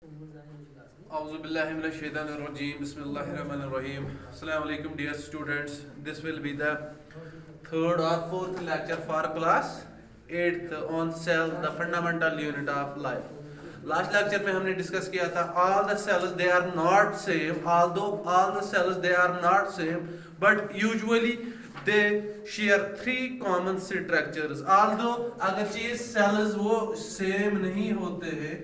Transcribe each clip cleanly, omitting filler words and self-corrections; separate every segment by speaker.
Speaker 1: Auzubillahiminash-shaytanir-rajim. Bismillahir-rahmanir-rahim. Assalamu alaikum, dear students. This will be the third or fourth lecture for class 8th on cell, the fundamental unit of life. Last lecture में हमने discuss किया था all the cells they are not same, although all the cells they are not same, but usually they share three common structures. Although अगर ये cells वो same नहीं होते हैं,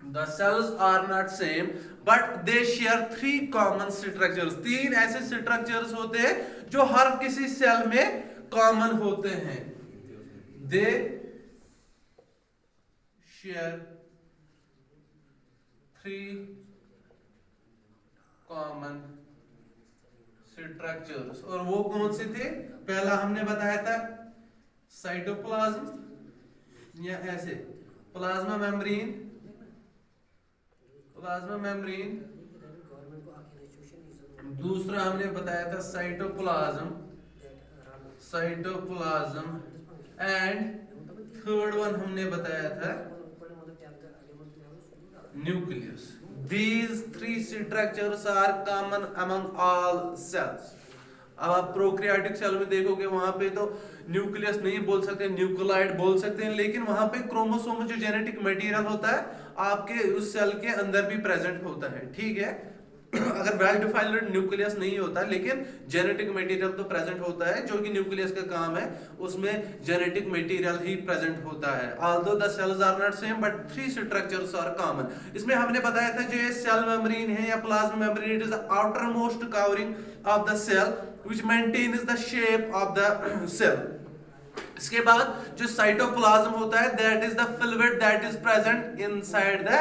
Speaker 1: the cells are not same, but they share three common structures. तीन ऐसे structures होते हैं जो हर किसी सेल में common होते हैं. They share three common structures. और वो कौन से थे? पहला हमने बताया था साइटोप्लाज्म या ऐसे प्लाज्मा मेम्ब्रेन, दूसरा हमने बताया था साइटोप्लाज्म एंड थर्ड वन हमने बताया था nucleus. These three structures are common among all cells. अब आप प्रोकैरियोटिक सेल में देखोगे वहां पे तो न्यूक्लियस नहीं बोल सकते, न्यूक्लियोइड बोल सकते हैं, लेकिन वहां पे क्रोमोसोम जो जेनेटिक मटेरियल होता है आपके उस सेल के अंदर भी प्रेजेंट होता है. ठीक है, अगर वेल डिफाइंड न्यूक्लियस नहीं होता लेकिन जेनेटिक मटेरियल तो प्रेजेंट होता है, जो कि न्यूक्लियस का काम है, उसमें जेनेटिक मटेरियल ही प्रेजेंट होता है. Although the cells are not same but three structures are common. इसमें हमने बताया था जो ये सेल मेम्ब्रेन है या plasma membrane, it is the outermost covering of the cell which maintains the shape of the cell. इसके बाद जो साइटोप्लाज्म होता है that is the fluid that is present inside the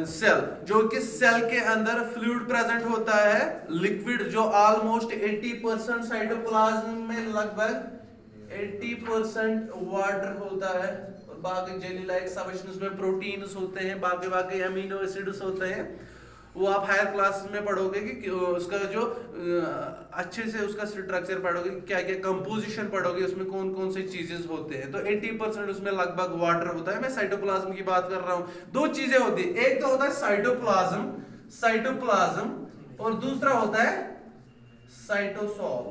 Speaker 1: cell, जो कि cell के अंदर फ्लूइड प्रेजेंट होता है, लिक्विड, जो ऑलमोस्ट 80% साइटोप्लाज्म में लगभग 80% वाटर होता है और बाकी जेली लाइक सब्सटेंस में प्रोटीन्स होते हैं, बाकी अमीनो एसिड्स होते हैं. वो आप हायर क्लास में पढ़ोगे कि उसका जो अच्छे से उसका स्ट्रक्चर पढ़ोगे, क्या क्या कंपोजिशन पढ़ोगे, उसमें कौन कौन से चीजेस होते हैं. तो 80% उसमें लगभग वाटर होता है. मैं साइटोप्लाज्म की बात कर रहा हूं. दो चीजें होती है, एक तो होता है साइटोप्लाज्म और दूसरा होता है साइटोसॉल.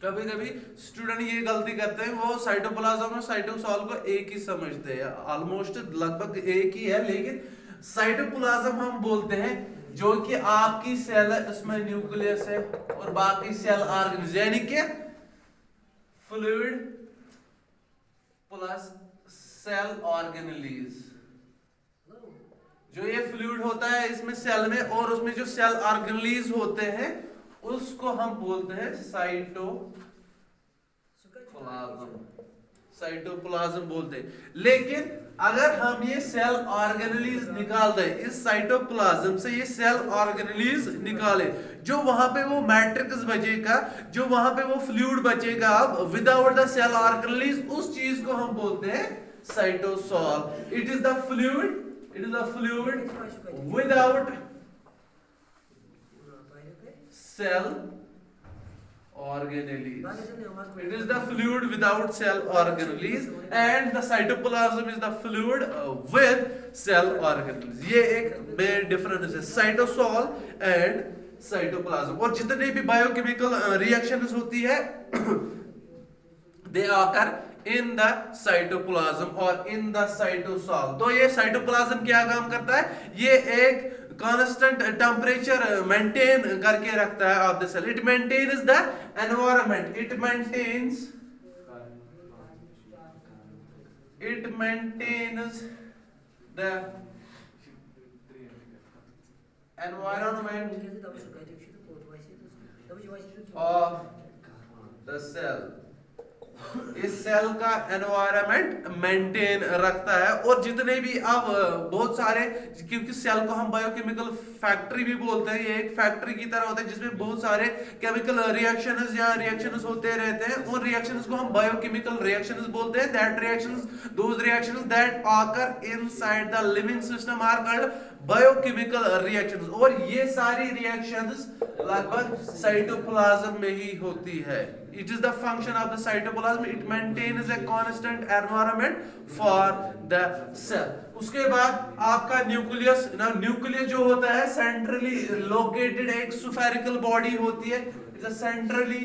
Speaker 1: कभी कभी स्टूडेंट ये गलती करते हैं, वो साइटोप्लाज्म और साइटोसॉल को एक ही समझते हैं. ऑलमोस्ट लगभग एक ही है, लेकिन साइटोप्लाज्म हम बोलते हैं जो कि आपकी सेल है, उसमें न्यूक्लियस है और बाकी सेल ऑर्गेन्स, यानी कि फ्लूइड प्लस सेल ऑर्गेनेलीज. जो ये फ्लूइड होता है इसमें सेल में, और उसमें जो सेल ऑर्गेनेलीज होते हैं उसको हम बोलते हैं साइटोप्लाज्म बोलते हैं. लेकिन अगर हम ये सेल ऑर्गेनेलीज निकाल दें इस साइटोप्लाज्म से, ये सेल ऑर्गेनेलीज निकाले, जो वहां पे वो मैट्रिक्स बचेगा, जो वहां पे वो फ्लूइड बचेगा विदाउट द सेल ऑर्गेनेलीज, उस चीज को हम बोलते हैं cytosol. It is the fluid without cell organelles. It is the fluid without cell organelles and the cytoplasm is the fluid with cell organelles. ये एक main difference है cytosol and cytoplasm. और जितने भी biochemical reactions होती है they occur in the cytoplasm or in the cytosol. तो ये cytoplasm क्या काम करता है? ये एक कांस्टेंट टेम्परेचर मेंटेन करके रखता है of the cell. It maintains the environment, it maintains the environment of the cell. इस सेल का एनवायरनमेंट मेंटेन रखता है. और जितने भी अब बहुत सारे, क्योंकि सेल को हम बायोकेमिकल फैक्ट्री भी बोलते हैं, ये एक फैक्ट्री की तरह होता है जिसमें बहुत सारे केमिकल रिएक्शंस या रिएक्शंस होते रहते हैं. उन रिएक्शंस को हम बायोकेमिकल रिएक्शंस बोलते हैं. Those reactions that occur inside the living system are called biochemical reactions. और ये सारी रिएक्शंस लगभग साइटोप्लाज्म में ही होती है. it is the function of the cytoplasm, it maintains a constant environment for the cell. उसके बाद आपका न्यूक्लियस, ना न्यूक्लियस जो होता है सेंट्रली लोकेटेड एक स्फेरिकल बॉडी होती है, it's a centrally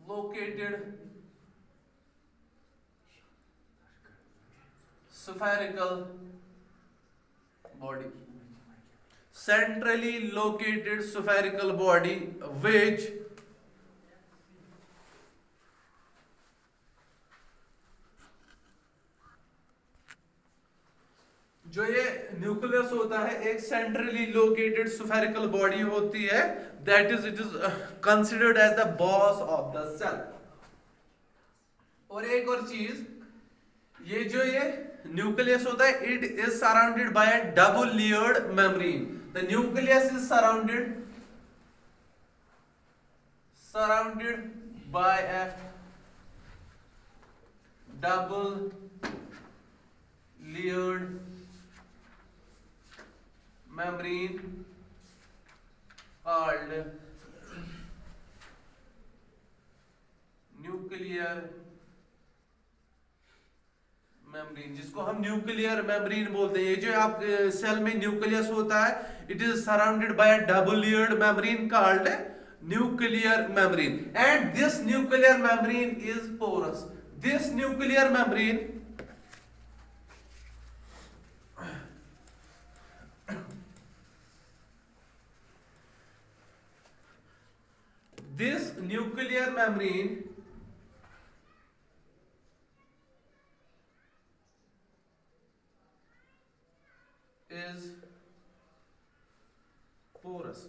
Speaker 1: located spherical body, centrally located spherical body which जो ये न्यूक्लियस होता है एक सेंट्रली लोकेटेड स्फेरिकल बॉडी होती है, that is it is considered as the boss of the cell. और एक और चीज, ये जो ये न्यूक्लियस होता है it is surrounded by a double layered membrane. The nucleus is surrounded by a double layered membrane called nuclear membrane, जिसको हम न्यूक्लियर मेम्ब्रेन बोलते हैं। ये जो आप सेल में न्यूक्लियस होता है it is surrounded by a double layered membrane called nuclear membrane, and this nuclear membrane is porous. This nuclear membrane This nuclear membrane is porous,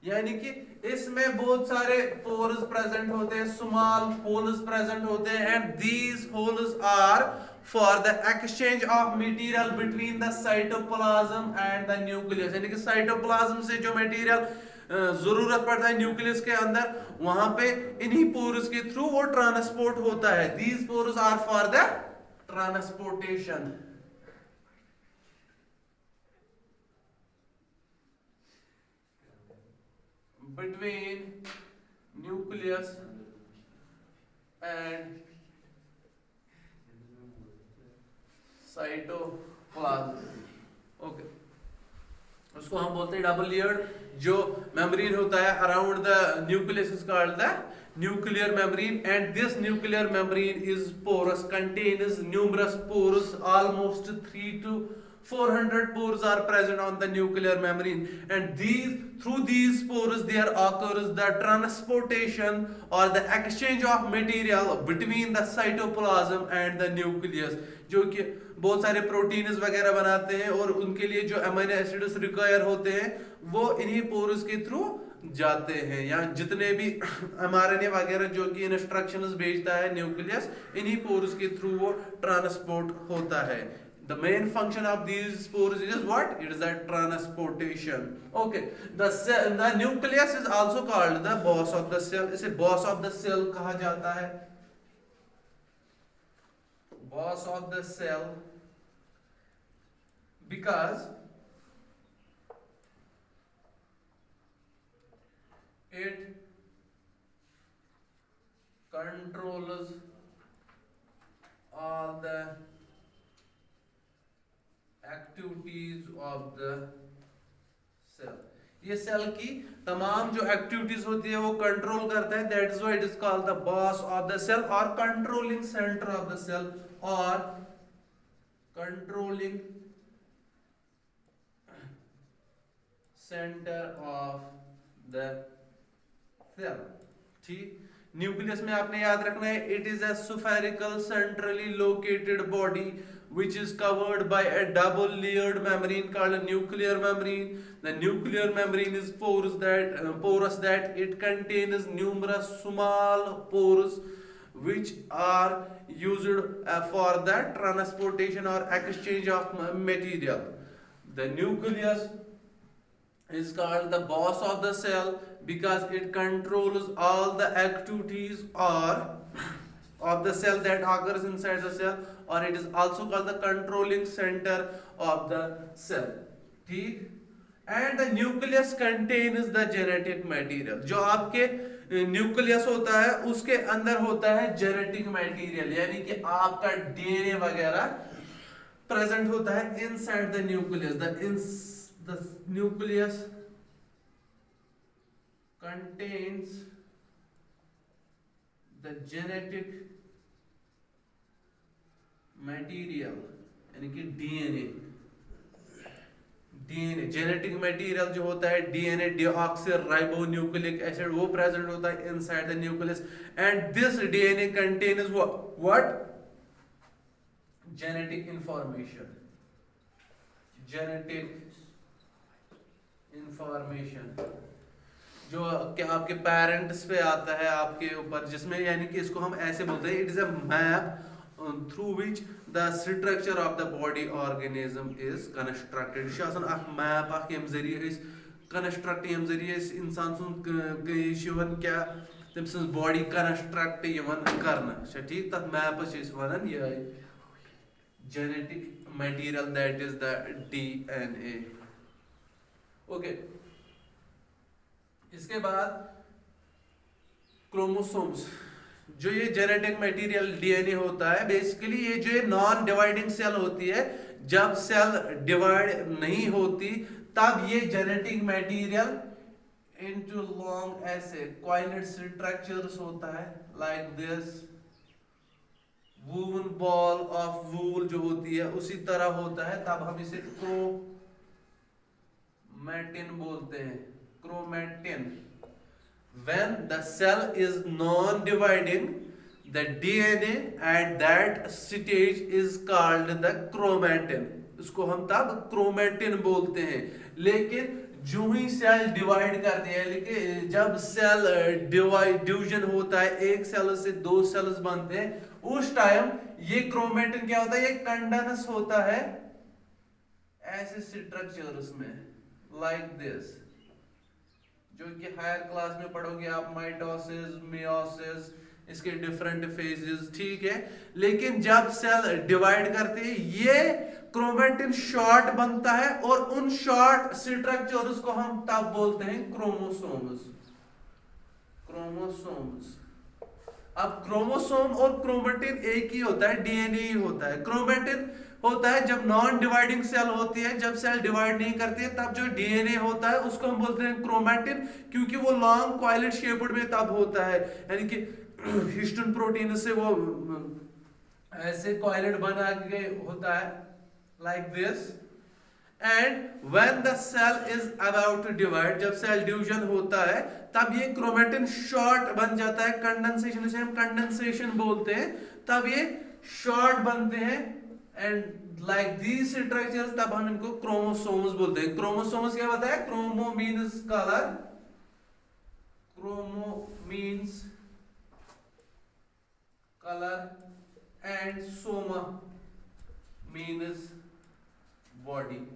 Speaker 1: यानी कि इसमें बहुत सारे पोर्स प्रेजेंट होते हैं, स्मॉल होल्स प्रेजेंट होते हैं, and these holes are for the exchange of material between the cytoplasm and the nucleus. यानी कि साइटोप्लाज्म से जो मटेरियल जरूरत पड़ता है न्यूक्लियस के अंदर, वहां पे इन्हीं पोर्स के थ्रू वो ट्रांसपोर्ट होता है। These pores are for the transportation between nucleus and cytoplasm। Okay, उसको हम बोलते हैं डबल लेयर्ड जो मेम्ब्रेन होता है around the nucleus is called the nuclear membrane, and this nuclear membrane is porous, contains numerous pores, almost 3 to 400 pores are present on the nuclear membrane, and through these pores there occurs the transportation or the exchange of material between the cytoplasm and the nucleus, जो कि बहुत सारे proteins वगैरह बनाते हैं और उनके लिए जो अमीनो एसिड्स रिक्वायर होते हैं वो इन्हीं पोर्स के थ्रू जाते हैं, या जितने भी mRNA वगैरह जो कि इंस्ट्रक्शंस भेजता है न्यूक्लियस, इन्हीं पोर्स के थ्रू वो ट्रांसपोर्ट होता है। The main function of these pores is what? It is the transportation. Okay. The nucleus is also called the boss of the cell. इसे boss of the cell कहा जाता है। Boss of the cell because it controls all the activities of the cell. ये cell की तमाम जो activities होती है वो कंट्रोल करता है, that is why it is called the boss of the cell और controlling centre of the cell और controlling centre of the cell. ठीक, न्यूक्लियस में आपने याद रखना है it is a spherical centrally located body which is covered by a double layered membrane called a nuclear membrane. The nuclear membrane is porous that it contains numerous small pores which are used for the transportation or exchange of material. The nucleus is called the boss of the cell because it controls all the activities or of the cell that occurs inside the cell, or it is also called the controlling center of the cell. ठीक, and the nucleus contains the genetic material. जो आपके nucleus होता है उसके अंदर होता है genetic material, यानी कि आपका डीएनए वगैरह प्रेजेंट होता है inside the nucleus. The nucleus contains the genetic material, यानी कि डीएनए। डीएनए जेनेटिक मटेरियल जो होता है डीएनए डीऑक्सीराइबोन्यूक्लिक एसिड, वो प्रेजेंट होता है inside the nucleus. And this DNA contains what? Genetic information. Genetic information जो क्या आपके पेरेंट्स पे आता है आपके ऊपर, जिसमें यानी कि इसको हम ऐसे बोलते हैं, it is a map through which the structure of the body organism is constructed। यह आसान अख मैप अख यम जरिए कंस्ट्रक्ट, यम जरिए इंसान सुन क्या तम सज बॉडी कंस्ट्रक्ट करना ठीक, तथ मैपस वन ये genetic material that is the DNA. Okay, इसके बाद क्रोमोसोम्स। जो ये जेनेटिक मटेरियल डीएनए होता है, बेसिकली ये जो नॉन डिवाइडिंग सेल होती है, जब सेल डिवाइड नहीं होती तब ये जेनेटिक मटेरियल इनटू लॉन्ग ऐसे कॉइलेड स्ट्रक्चर्स होता है like this. Woven ball of wool जो होती है उसी तरह होता है, तब हम इसे क्रोमैटिन बोलते हैं। Chromatin. When the cell is non-dividing, the DNA at that stage is called the chromatin। इसको हम तब क्रोमैटिन बोलते हैं। लेकिन जो ही सेल डिवाइड करते हैं, लेकिन जब सेल डिवीजन होता है, एक सेल से दो सेल्स बनते हैं, उस टाइम ये क्रोमैटिन क्या होता है? ये कंडेंस होता है ऐसे स्ट्रक्चर्स में लाइक दिस, जो कि हायर क्लास में पढ़ोगे आप, माइटोसिस, मियोसिस, इसके डिफरेंट फेजेस, ठीक है। लेकिन जब सेल डिवाइड करते हैं, ये क्रोमैटिन शॉर्ट बनता है और उन शॉर्ट स्ट्रक्चर्स को हम तब बोलते हैं क्रोमोसोम्स। क्रोमोसोम्स। अब क्रोमोसोम और क्रोमैटिन एक ही होता है, डीएनए ही होता है। क्रोमैटिन होता है जब नॉन डिवाइडिंग सेल होती है, जब सेल डिवाइड नहीं करती है तब जो डीएनए होता है उसको हम बोलते हैं क्रोमैटिन, क्योंकि वो लॉन्ग कॉइलेड शेप्ड में तब होता है, यानी कि हिस्टोन प्रोटीन से वो ऐसे कॉइलेड बना के होता है like this. And when the cell is about to divide, जब सेल डिवीजन होता है तब ये क्रोमैटिन शॉर्ट बन जाता है। कंडेंसेशन, इसे हम कंडेंसेशन बोलते हैं, तब ये शॉर्ट बनते हैं एंड लाइक दीज स्ट्रक्चर्स, तब हम इनको क्रोमोसोम्स बोलते हैं। क्रोमोसोम्स क्या बताया? Chromo means colour, chromo means colour and soma means body.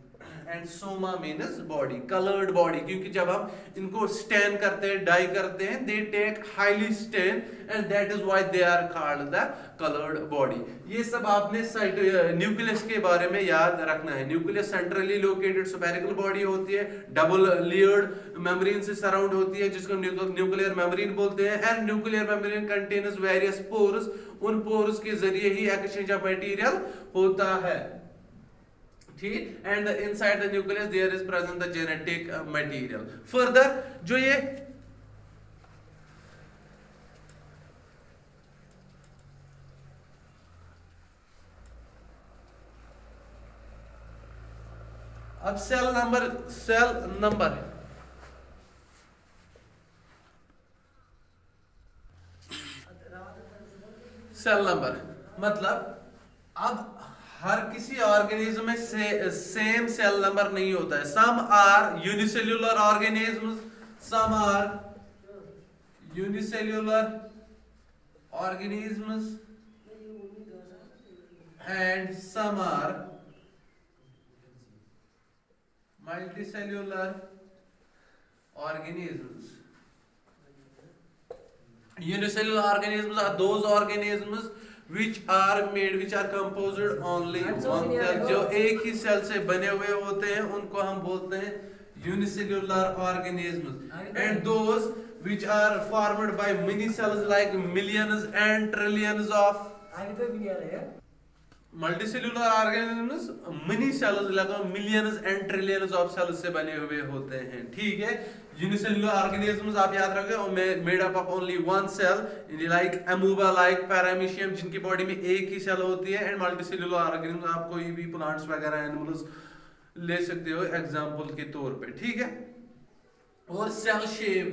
Speaker 1: And soma means body, coloured body, क्योंकि जब हम इनको स्टैन करते हैं, डाई करते हैं, they take highly stain and that is why they are called the coloured body. ये सब आपने न्यूक्लियस के बारे में याद रखना है। Nucleus centrally located spherical body होती है, डबल लेयर्ड मेम्ब्रेन से सराउंड होती है, जिसको न्यूक्लियर मेम्ब्रेन बोलते हैं। And nuclear membrane contains various pores, उन पोर्स के जरिए ही एक्सचेंज ऑफ मटेरियल होता है, ठीक। And inside the nucleus there is present the genetic material. Further जो ये अब सेल नंबर मतलब अब हर किसी ऑर्गेनिज्म में सेम सेल नंबर नहीं होता है। Some are unicellular organisms, some are unicellular organisms and some are multicellular organisms। Unicellular organisms are those organisms which are composed only one cell, जो एक ही सेल से बने हुए होते हैं, उनको हम बोलते हैं unicellular organisms, and those which are formed by many cells like millions and trillions of multicellular organisms, many cells लगभग millions and trillions of cells से बने हुए होते हैं, ठीक है। unicellular organisms आप याद रखोगे made up of only one cell like amoeba like paramecium जिनकी बॉडी में एक ही सेल होती है, and multicellular organisms आप कोई भी प्लांट्स वगैरह एनिमल्स ले सकते हो एग्जांपल के तौर पे, ठीक है। और सेल शेप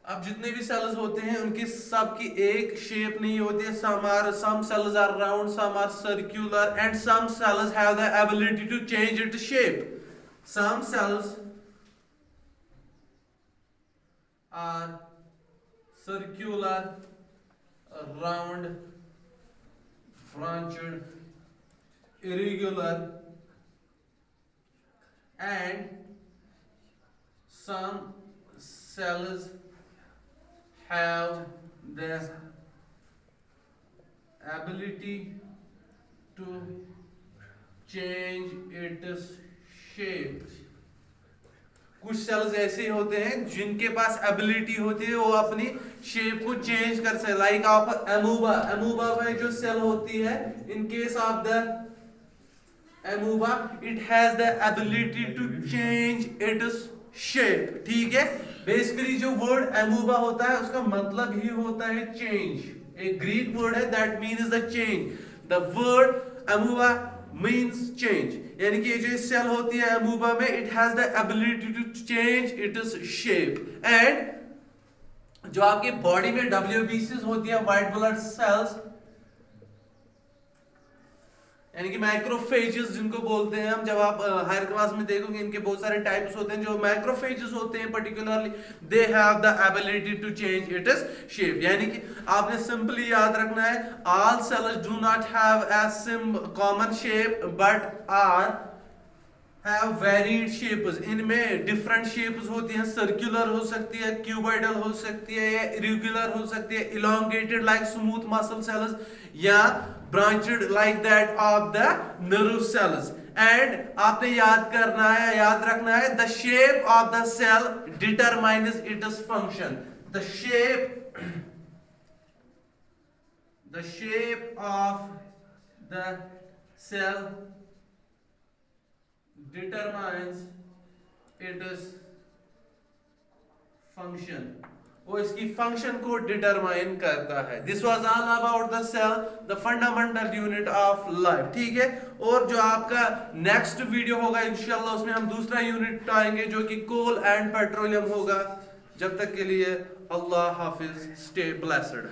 Speaker 1: अब जितने भी सेल्स होते हैं उनकी सबकी एक शेप नहीं होती है। some cells are round, some are circular, and some cells have the ability to change its shape. Some cells are circular, round, branched, irregular, and some cells have the ability to change its shape. कुछ sales ऐसे होते हैं जिनके पास ability होती है वो अपनी shape को चेंज कर सकते, लाइक आप अमूबा में जो सेल होती है, in case of the amoeba it has the ability to change its shape, ठीक है। बेसिकली जो वर्ड अमूबा होता है उसका मतलब ही होता है चेंज, एक ग्रीक वर्ड है that means the change. The word amoeba means change, यानी कि ये जो सेल होती है अमूबा में it has the ability to change its shape. And जो आपकी बॉडी में WBCs होती है, व्हाइट ब्लड सेल्स, यानी कि माइक्रोफेजेस जिनको बोलते हैं हम, जब आप हायर क्लास में देखोगे इनके बहुत सारे टाइप्स होते हैं। जो माइक्रोफेजेस होते हैं particularly they have the ability to change its shape, यानी कि आपने सिंपली याद रखना है all cells do not have a common shape but are have varied shapes. इनमें डिफरेंट शेप्स होती हैं, सर्कुलर हो सकती है, क्यूबॉइडल हो सकती है, या इरेगुलर हो सकती है, elongated like smooth muscle cells, या branched like that of the nerve cells. And आपने याद रखना है the shape of the cell determines its function. The shape of the cell determines its function, वो इसकी फंक्शन को डिटरमाइन करता है। This was all about the cell, the fundamental unit of life, ठीक है। और जो आपका नेक्स्ट वीडियो होगा इंशाल्लाह उसमें हम दूसरा यूनिट आएंगे जो कि कोल एंड पेट्रोलियम होगा। जब तक के लिए अल्लाह हाफिज, स्टे ब्लेस्ड।